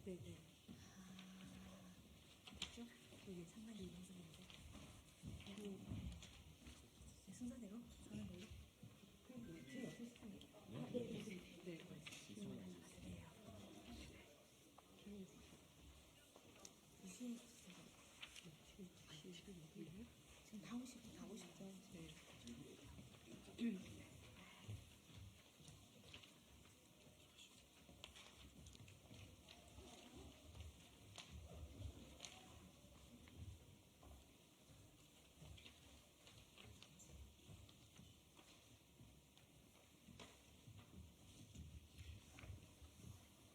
네네. 됐죠? 여기 상관이 순서인데. 순서대로 하는 걸로. 그럼 제 옆에 시간이. 네. 지금 다 오시죠. 네.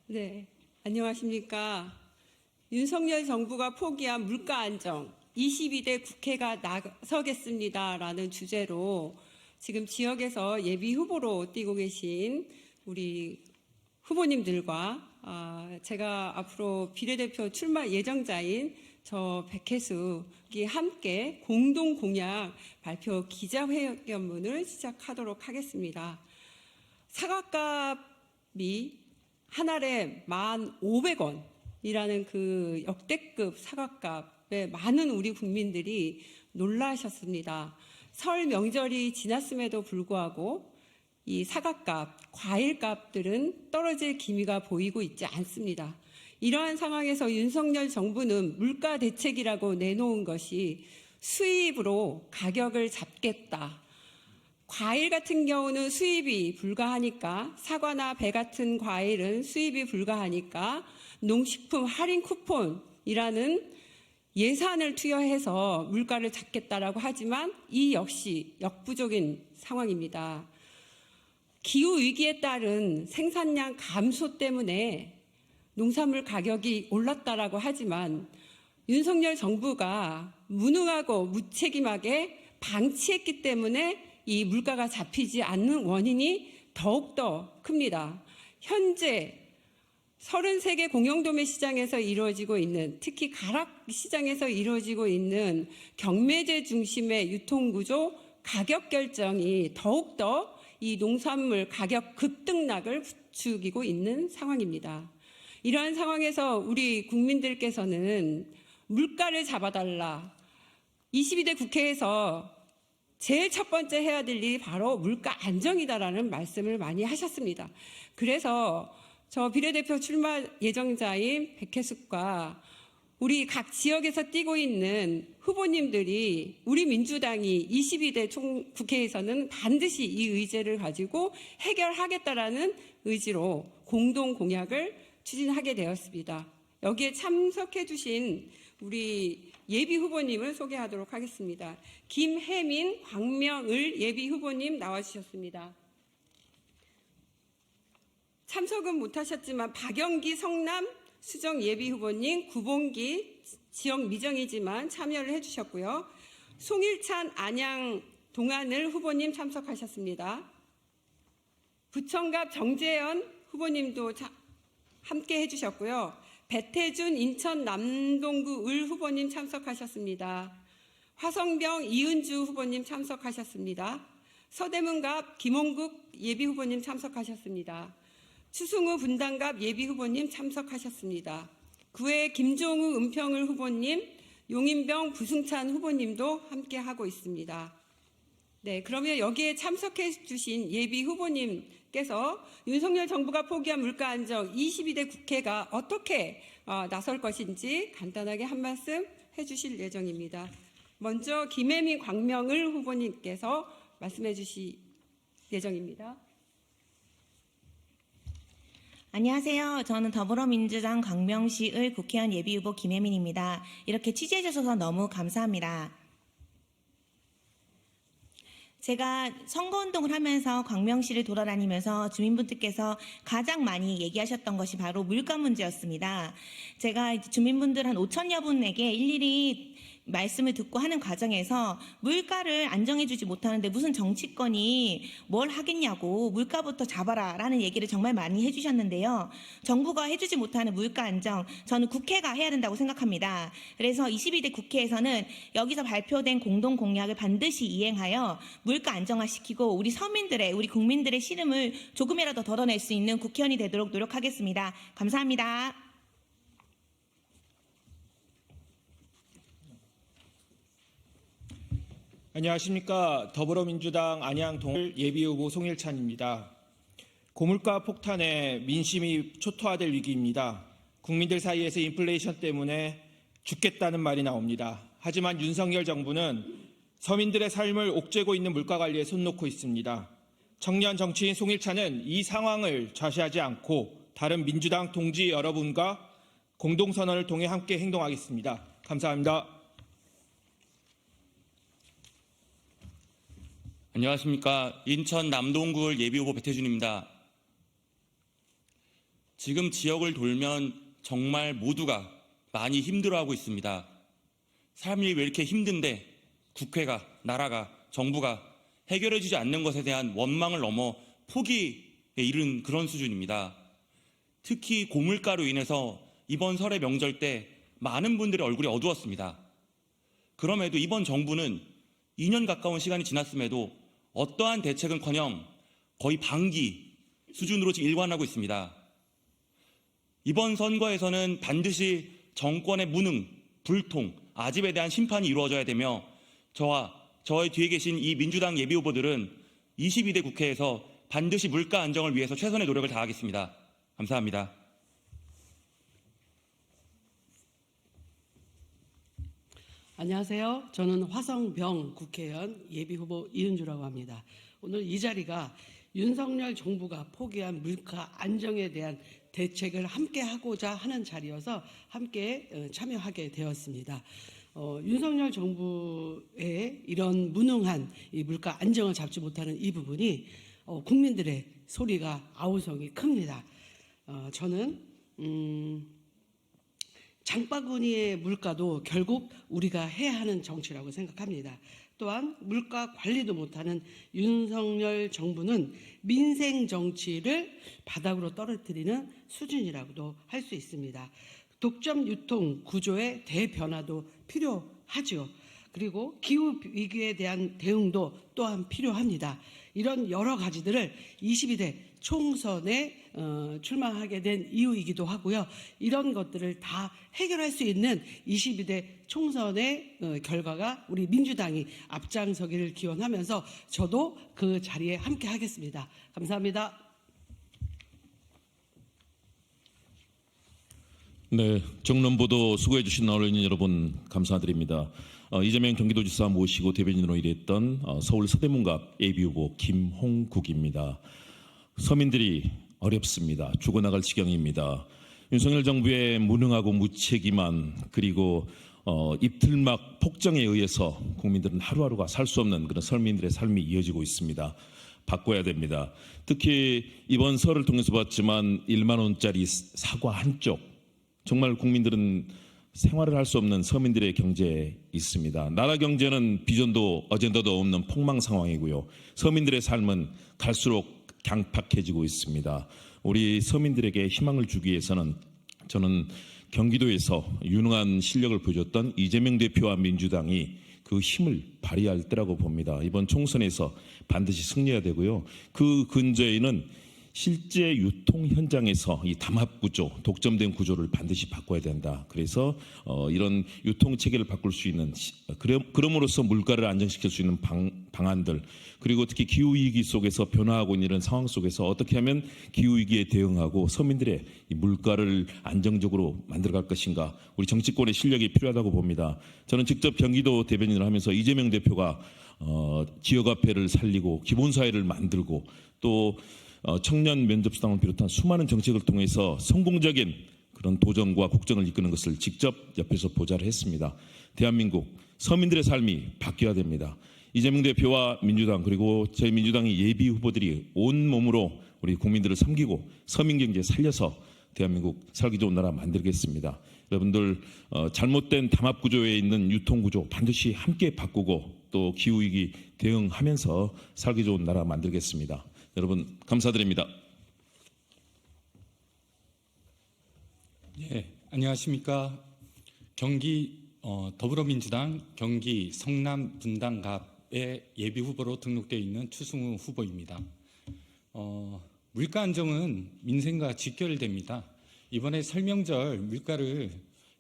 네, 안녕하십니까. 윤석열 정부가 포기한 물가 안정, 22대 국회가 나서겠습니다라는 주제로 지금 지역에서 예비 후보로 뛰고 계신 우리 후보님들과 제가 앞으로 비례대표 출마 예정자인 저 백혜숙이 함께 공동 공약 발표 기자회견문을 시작하도록 하겠습니다. 사과값이 한 알에 1,500원이라는 그 역대급 사과값에 많은 우리 국민들이 놀라셨습니다. 설 명절이 지났음에도 불구하고 이 사과값, 과일값들은 떨어질 기미가 보이고 있지 않습니다. 이러한 상황에서 윤석열 정부는 물가 대책이라고 내놓은 것이 수입으로 가격을 잡겠다. 과일 같은 경우는 수입이 불가하니까, 사과나 배 같은 과일은 수입이 불가하니까 농식품 할인 쿠폰이라는 예산을 투여해서 물가를 잡겠다라고 하지만 이 역시 역부족인 상황입니다. 기후위기에 따른 생산량 감소 때문에 농산물 가격이 올랐다라고 하지만 윤석열 정부가 무능하고 무책임하게 방치했기 때문에 이 물가가 잡히지 않는 원인이 더욱더 큽니다. 현재 33개 공영도매 시장에서 이루어지고 있는, 특히 가락 시장에서 이루어지고 있는 경매제 중심의 유통구조 가격 결정이 더욱더 이 농산물 가격 급등락을 부추기고 있는 상황입니다. 이러한 상황에서 우리 국민들께서는 물가를 잡아달라. 22대 국회에서 제일 첫 번째 해야 될 일이 바로 물가 안정이다라는 말씀을 많이 하셨습니다. 그래서 저 비례대표 출마 예정자인 백혜숙과 우리 각 지역에서 뛰고 있는 후보님들이 우리 민주당이 22대 국회에서는 반드시 이 의제를 가지고 해결하겠다라는 의지로 공동 공약을 추진하게 되었습니다. 여기에 참석해 주신 우리 예비 후보님을 소개하도록 하겠습니다. 김혜민, 광명을 예비 후보님 나와주셨습니다. 참석은 못하셨지만 박영기 성남 수정 예비 후보님, 구봉기 지역 미정이지만 참여를 해주셨고요. 송일찬 안양 동안을 후보님 참석하셨습니다. 부천갑 정재현 후보님도 함께 해주셨고요. 배태준 인천 남동구 을 후보님 참석하셨습니다. 화성병 이은주 후보님 참석하셨습니다. 서대문갑 김홍국 예비 후보님 참석하셨습니다. 추승우 분당갑 예비 후보님 참석하셨습니다. 구회 김종우 은평을 후보님, 용인병 부승찬 후보님도 함께하고 있습니다. 네, 그러면 여기에 참석해 주신 예비 후보님께서 윤석열 정부가 포기한 물가 안정 22대 국회가 어떻게 나설 것인지 간단하게 한 말씀 해주실 예정입니다. 먼저 김혜민 광명을 후보님께서 말씀해 주실 예정입니다. 안녕하세요. 저는 더불어민주당 광명시의 국회의원 예비후보 김혜민입니다. 이렇게 취재해 주셔서 너무 감사합니다. 제가 선거운동을 하면서 광명시를 돌아다니면서 주민분들께서 가장 많이 얘기하셨던 것이 바로 물가 문제였습니다. 제가 이제 주민분들 한 5천여 분에게 일일이 말씀을 듣고 하는 과정에서 물가를 안정해주지 못하는데 무슨 정치권이 뭘 하겠냐고 물가부터 잡아라 라는 얘기를 정말 많이 해주셨는데요. 정부가 해주지 못하는 물가 안정, 저는 국회가 해야 된다고 생각합니다. 그래서 22대 국회에서는 여기서 발표된 공동 공약을 반드시 이행하여 물가 안정화시키고 우리 서민들의, 우리 국민들의 시름을 조금이라도 덜어낼 수 있는 국회의원이 되도록 노력하겠습니다. 감사합니다. 안녕하십니까. 더불어민주당 안양 동을 예비후보 송일찬입니다. 고물가 폭탄에 민심이 초토화될 위기입니다. 국민들 사이에서 인플레이션 때문에 죽겠다는 말이 나옵니다. 하지만 윤석열 정부는 서민들의 삶을 옥죄고 있는 물가 관리에 손 놓고 있습니다. 청년 정치인 송일찬은 이 상황을 좌시하지 않고 다른 민주당 동지 여러분과 공동선언을 통해 함께 행동하겠습니다. 감사합니다. 안녕하십니까. 인천 남동구을 예비후보 배태준입니다. 지금 지역을 돌면 정말 모두가 많이 힘들어하고 있습니다. 삶이 왜 이렇게 힘든데 국회가, 나라가, 정부가 해결해주지 않는 것에 대한 원망을 넘어 포기에 이른 그런 수준입니다. 특히 고물가로 인해서 이번 설의 명절 때 많은 분들의 얼굴이 어두웠습니다. 그럼에도 이번 정부는 2년 가까운 시간이 지났음에도 어떠한 대책은커녕 거의 방기 수준으로 지금 일관하고 있습니다. 이번 선거에서는 반드시 정권의 무능, 불통, 아집에 대한 심판이 이루어져야 되며 저와 저의 뒤에 계신 이 민주당 예비후보들은 22대 국회에서 반드시 물가 안정을 위해서 최선의 노력을 다하겠습니다. 감사합니다. 안녕하세요. 저는 화성병 국회의원 예비후보 이은주라고 합니다. 오늘 이 자리가 윤석열 정부가 포기한 물가 안정에 대한 대책을 함께 하고자 하는 자리여서 함께 참여하게 되었습니다. 윤석열 정부의 이런 무능한 이 물가 안정을 잡지 못하는 이 부분이 국민들의 소리가 아우성이 큽니다. 저는 장바구니의 물가도 결국 우리가 해야 하는 정치라고 생각합니다. 또한 물가 관리도 못하는 윤석열 정부는 민생 정치를 바닥으로 떨어뜨리는 수준이라고도 할 수 있습니다. 독점 유통 구조의 대변화도 필요하죠. 그리고 기후 위기에 대한 대응도 또한 필요합니다. 이런 여러 가지들을 22대 총선에 출마하게 된 이유이기도 하고요. 이런 것들을 다 해결할 수 있는 22대 총선의 결과가 우리 민주당이 앞장서기를 기원하면서 저도 그 자리에 함께 하겠습니다. 감사합니다. 네, 정론보도 수고해 주신 언론인 여러분 감사드립니다. 이재명 경기도지사 모시고 대변인으로 일했던 서울 서대문갑 예비후보 김홍국입니다. 서민들이 어렵습니다. 죽어나갈 지경입니다. 윤석열 정부의 무능하고 무책임한 그리고 입틀막 폭정에 의해서 국민들은 하루하루가 살 수 없는 그런 서민들의 삶이 이어지고 있습니다. 바꿔야 됩니다. 특히 이번 설을 통해서 봤지만 1만 원짜리 사과 한 쪽, 정말 국민들은 생활을 할 수 없는 서민들의 경제에 있습니다. 나라 경제는 비전도 어젠다도 없는 폭망 상황이고요. 서민들의 삶은 갈수록 강팍해지고 있습니다. 우리 서민들에게 희망을 주기 위해서는 저는 경기도에서 유능한 실력을 보여줬던 이재명 대표와 민주당이 그 힘을 발휘할 때라고 봅니다. 이번 총선에서 반드시 승리해야 되고요. 그 근저에는 실제 유통 현장에서 이 담합 구조, 독점된 구조를 반드시 바꿔야 된다. 그래서 이런 유통 체계를 바꿀 수 있는, 그럼으로써 물가를 안정시킬 수 있는 방안들, 그리고 특히 기후 위기 속에서 변화하고 있는 이런 상황 속에서 어떻게 하면 기후 위기에 대응하고 서민들의 이 물가를 안정적으로 만들어갈 것인가, 우리 정치권의 실력이 필요하다고 봅니다. 저는 직접 경기도 대변인을 하면서 이재명 대표가 지역화폐를 살리고 기본사회를 만들고 또 청년 면접수당을 비롯한 수많은 정책을 통해서 성공적인 그런 도전과 국정을 이끄는 것을 직접 옆에서 보좌를 했습니다. 대한민국 서민들의 삶이 바뀌어야 됩니다. 이재명 대표와 민주당 그리고 저희 민주당의 예비 후보들이 온 몸으로 우리 국민들을 섬기고 서민 경제 살려서 대한민국 살기 좋은 나라 만들겠습니다. 여러분들 잘못된 담합 구조에 있는 유통 구조 반드시 함께 바꾸고 또 기후 위기 대응하면서 살기 좋은 나라 만들겠습니다. 여러분 감사드립니다. 예, 안녕하십니까. 경기 더불어민주당 경기 성남 분당갑의 예비 후보로 등록되어 있는 추승우 후보입니다. 물가 안정은 민생과 직결됩니다. 이번에 설명절 물가를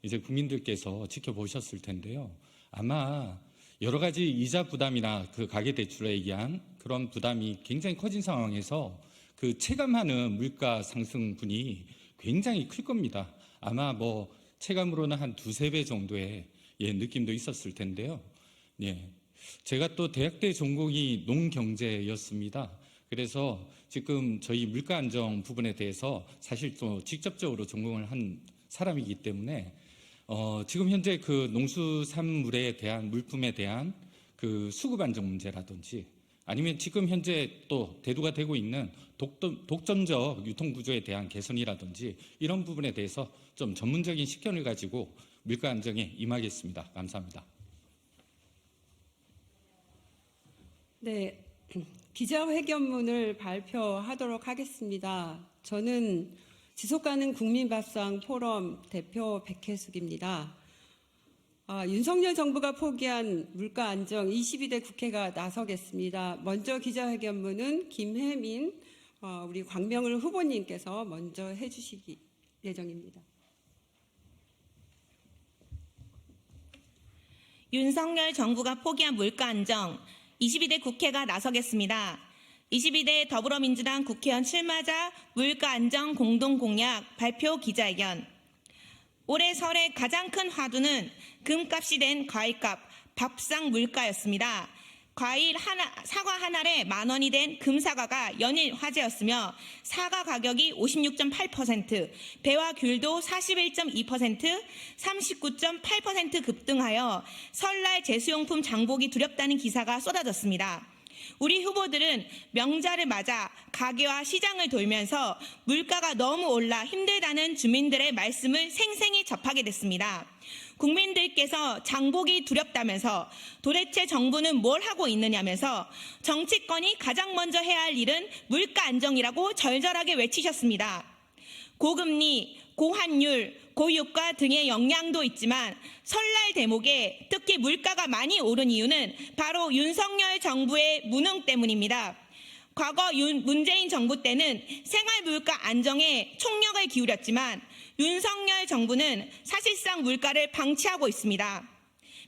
이제 국민들께서 지켜보셨을 텐데요. 아마 여러 가지 이자 부담이나 그 가계대출에 의한 그런 부담이 굉장히 커진 상황에서 그 체감하는 물가 상승분이 굉장히 클 겁니다. 아마 뭐 체감으로는 한 2-3배 정도의 느낌도 있었을 텐데요. 예. 제가 또 대학 때 전공이 농경제였습니다. 그래서 지금 저희 물가 안정 부분에 대해서 사실 또 직접적으로 전공을 한 사람이기 때문에 지금 현재 그 농수산물에 대한 물품에 대한 그 수급 안정 문제라든지 아니면 지금 현재 또 대두가 되고 있는 독점적 유통 구조에 대한 개선이라든지 이런 부분에 대해서 좀 전문적인 식견을 가지고 물가 안정에 임하겠습니다. 감사합니다. 네, 기자회견문을 발표하도록 하겠습니다. 저는 지속가능 국민밥상 포럼 대표 백혜숙입니다. 윤석열 정부가 포기한 물가 안정 22대 국회가 나서겠습니다. 먼저 기자회견문은 김혜민 우리 광명을 후보님께서 먼저 해주시기 예정입니다. 윤석열 정부가 포기한 물가 안정 22대 국회가 나서겠습니다. 22대 더불어민주당 국회의원 출마자 물가 안정 공동공약 발표 기자회견. 올해 설의 가장 큰 화두는 금값이 된 과일값, 밥상 물가였습니다. 사과 한 알에 10,000원이 된 금사과가 연일 화제였으며 사과 가격이 56.8%, 배와 귤도 41.2%, 39.8% 급등하여 설날 제수용품 장보기 두렵다는 기사가 쏟아졌습니다. 우리 후보들은 명절을 맞아 가게와 시장을 돌면서 물가가 너무 올라 힘들다는 주민들의 말씀을 생생히 접하게 됐습니다. 국민들께서 장보기 두렵다면서 도대체 정부는 뭘 하고 있느냐면서 정치권이 가장 먼저 해야 할 일은 물가 안정이라고 절절하게 외치셨습니다. 고금리, 고환율, 고유가 등의 영향도 있지만 설날 대목에 특히 물가가 많이 오른 이유는 바로 윤석열 정부의 무능 때문입니다. 과거 문재인 정부 때는 생활물가 안정에 총력을 기울였지만 윤석열 정부는 사실상 물가를 방치하고 있습니다.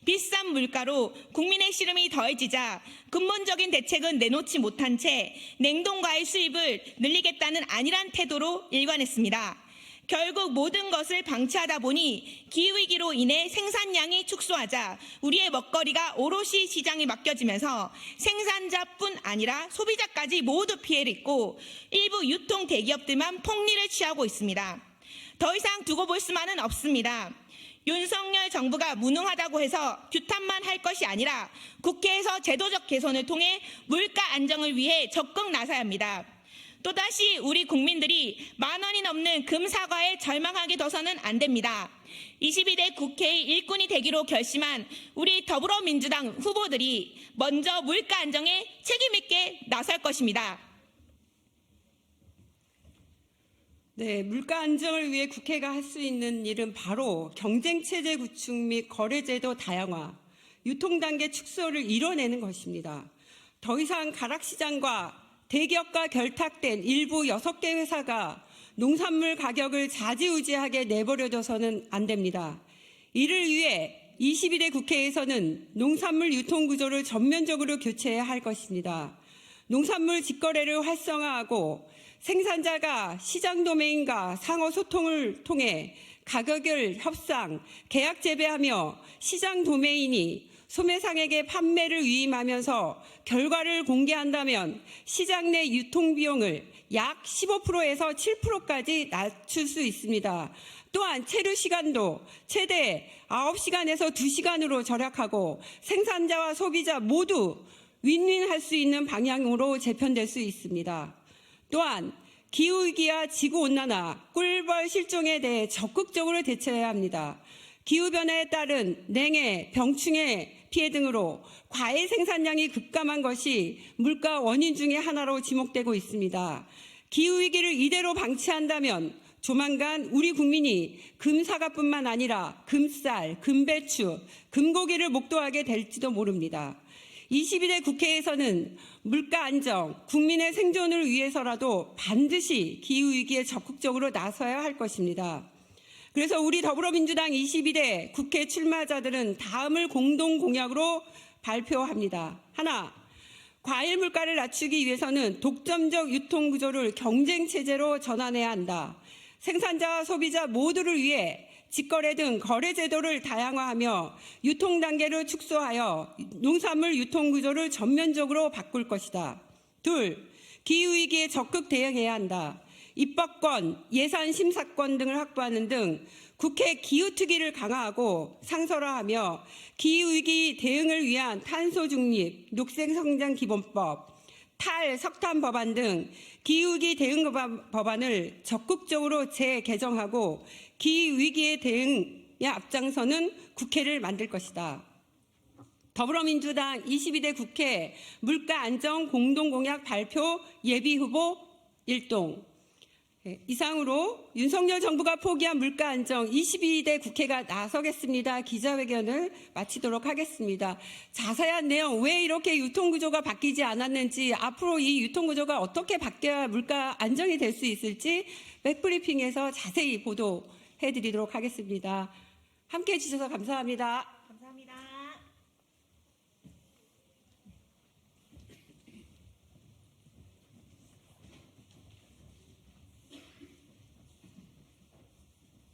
비싼 물가로 국민의 시름이 더해지자 근본적인 대책은 내놓지 못한 채 냉동과일 수입을 늘리겠다는 안일한 태도로 일관했습니다. 결국 모든 것을 방치하다 보니 기후위기로 인해 생산량이 축소하자 우리의 먹거리가 오롯이 시장에 맡겨지면서 생산자뿐 아니라 소비자까지 모두 피해를 입고 일부 유통 대기업들만 폭리를 취하고 있습니다. 더 이상 두고 볼 수만은 없습니다. 윤석열 정부가 무능하다고 해서 규탄만 할 것이 아니라 국회에서 제도적 개선을 통해 물가 안정을 위해 적극 나서야 합니다. 또다시 우리 국민들이 10,000원이 넘는 금사과에 절망하게 둬서는 안 됩니다. 22대 국회의 일꾼이 되기로 결심한 우리 더불어민주당 후보들이 먼저 물가 안정에 책임 있게 나설 것입니다. 네, 물가 안정을 위해 국회가 할 수 있는 일은 바로 경쟁체제 구축 및 거래제도 다양화, 유통단계 축소를 이뤄내는 것입니다. 더 이상 가락시장과 대기업과 결탁된 일부 6개 회사가 농산물 가격을 좌지우지하게 내버려둬서는 안 됩니다. 이를 위해 22대 국회에서는 농산물 유통구조를 전면적으로 교체해야 할 것입니다. 농산물 직거래를 활성화하고 생산자가 시장 도메인과 상호 소통을 통해 가격을 협상, 계약 재배하며 시장 도메인이 소매상에게 판매를 위임하면서 결과를 공개한다면 시장 내 유통 비용을 약 15%에서 7%까지 낮출 수 있습니다. 또한 체류 시간도 최대 9시간에서 2시간으로 절약하고 생산자와 소비자 모두 윈윈할 수 있는 방향으로 재편될 수 있습니다. 또한 기후위기와 지구온난화, 꿀벌 실종에 대해 적극적으로 대처해야 합니다. 기후변화에 따른 냉해, 병충해 피해 등으로 과일 생산량이 급감한 것이 물가 원인 중의 하나로 지목되고 있습니다. 기후위기를 이대로 방치한다면 조만간 우리 국민이 금사과뿐만 아니라 금쌀, 금배추, 금고기를 목도하게 될지도 모릅니다. 22대 국회에서는 물가 안정, 국민의 생존을 위해서라도 반드시 기후위기에 적극적으로 나서야 할 것입니다. 그래서 우리 더불어민주당 22대 국회 출마자들은 다음을 공동 공약으로 발표합니다. 하나, 과일 물가를 낮추기 위해서는 독점적 유통 구조를 경쟁 체제로 전환해야 한다. 생산자와 소비자 모두를 위해 직거래 등 거래 제도를 다양화하며 유통 단계를 축소하여 농산물 유통 구조를 전면적으로 바꿀 것이다. 둘, 기후위기에 적극 대응해야 한다. 입법권, 예산 심사권 등을 확보하는 등 국회 기후특위를 강화하고 상설화하며 기후위기 대응을 위한 탄소중립, 녹색성장기본법, 탈석탄 법안 등 기후위기 대응 법안을 적극적으로 재개정하고 기후위기에 대응에 앞장서는 국회를 만들 것이다. 더불어민주당 22대 국회 물가 안정 공동공약 발표 예비후보 1동. 이상으로 윤석열 정부가 포기한 물가 안정 22대 국회가 나서겠습니다. 기자회견을 마치도록 하겠습니다. 자세한 내용, 왜 이렇게 유통구조가 바뀌지 않았는지, 앞으로 이 유통구조가 어떻게 바뀌어야 물가 안정이 될 수 있을지 백브리핑에서 자세히 보도해드리도록 하겠습니다. 함께해 주셔서 감사합니다.